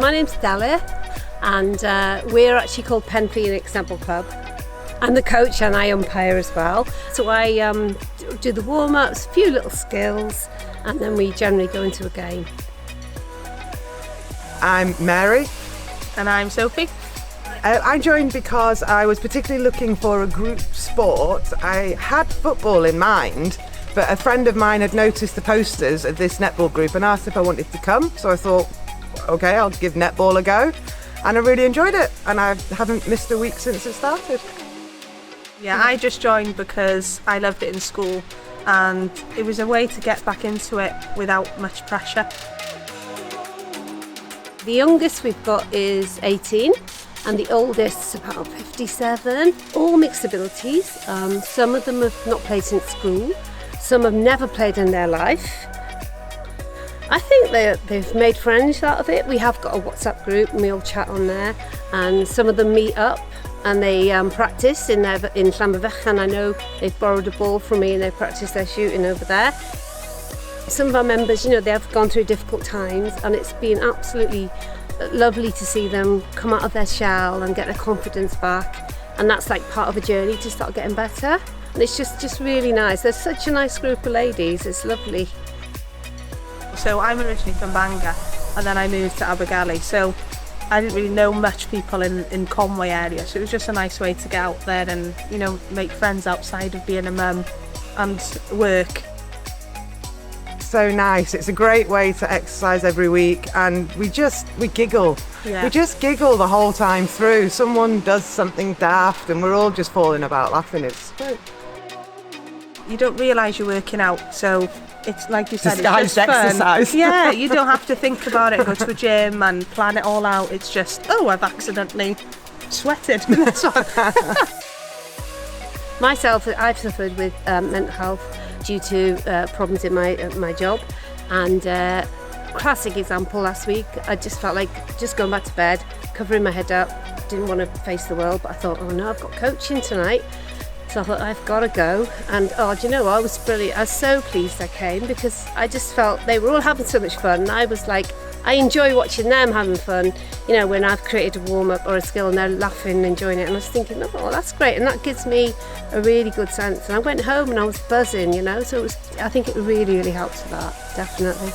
my name's Della, and we're actually called Pen-rwyd Netball Club. I'm the coach and I umpire as well. So I do the warm-ups, a few little skills, and then we generally go into a game. I'm Mary. And I'm Sophie. I joined because I was particularly looking for a group sport. I had football in mind, but a friend of mine had noticed the posters of this netball group and asked if I wanted to come. So I thought, okay, I'll give netball a go. And I really enjoyed it. And I haven't missed a week since it started. Yeah, I just joined because I loved it in school and it was a way to get back into it without much pressure. The youngest we've got is 18 and the oldest is about 57. All mixed abilities. Some of them have not played since school. Some have never played in their life. I think they've made friends out of it. We have got a WhatsApp group and we all chat on there, and some of them meet up and they practice in Clwb, and I know they've borrowed a ball from me and they practice their shooting over there. Some of our members, they've gone through difficult times, and it's been absolutely lovely to see them come out of their shell and get their confidence back, and that's like part of a journey to start getting better. And it's just really nice. There's such a nice group of ladies, it's lovely. So I'm originally from Bangor and then I moved to Abergele, so I didn't really know much people in Conway area, so it was just a nice way to get out there and make friends outside of being a mum and work. So nice. It's a great way to exercise every week, and we giggle. Yeah. We just giggle the whole time through. Someone does something daft and we're all just falling about laughing. It's great. You don't realise you're working out, so it's like you said, disguised it's just fun. exercise. Yeah, you don't have to think about it, go to a gym and plan it all out. It's just, I've accidentally sweated. Myself, I've suffered with mental health due to problems in my job, and classic example last week, I just felt like just going back to bed, covering my head up, didn't want to face the world, but I thought, oh no, I've got coaching tonight. So I thought, I've got to go. And do you know what? I was brilliant. I was so pleased I came because I just felt they were all having so much fun. And I was like, I enjoy watching them having fun, when I've created a warm-up or a skill and they're laughing and enjoying it. And I was thinking, oh, that's great. And that gives me a really good sense. And I went home and I was buzzing, so I think it really, really helps with that, definitely.